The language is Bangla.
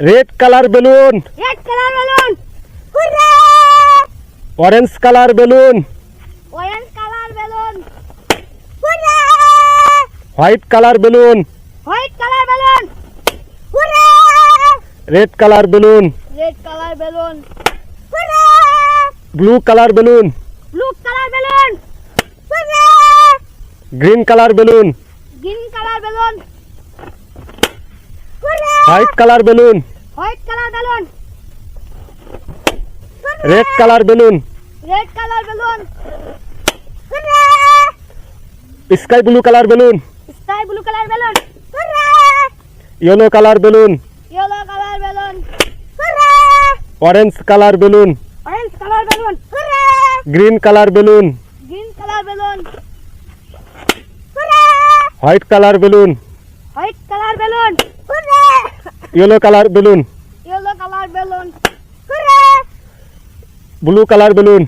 Red colour balloon, red colour balloon, hurray! Orange colour balloon, orange colour balloon, hurray! White colour balloon, white colour balloon, hurray! Red colour balloon, red colour balloon, hurray! Blue colour balloon, blue colour balloon, hurray! Green colour balloon, green colour balloon, hurray! White colour balloon, white colour balloon, red colour balloon, red colour balloon, hurray! Sky blue colour balloon, sky blue colour balloon, hurray! Yellow colour balloon, yellow colour balloon, hurray! Orange colour balloon, orange colour balloon, hurray! Green colour balloon, green colour balloon, hurray! White colour balloon, white colour balloon, hurray! Yellow colour balloon, yellow colour balloon, hurray! Blue colour balloon,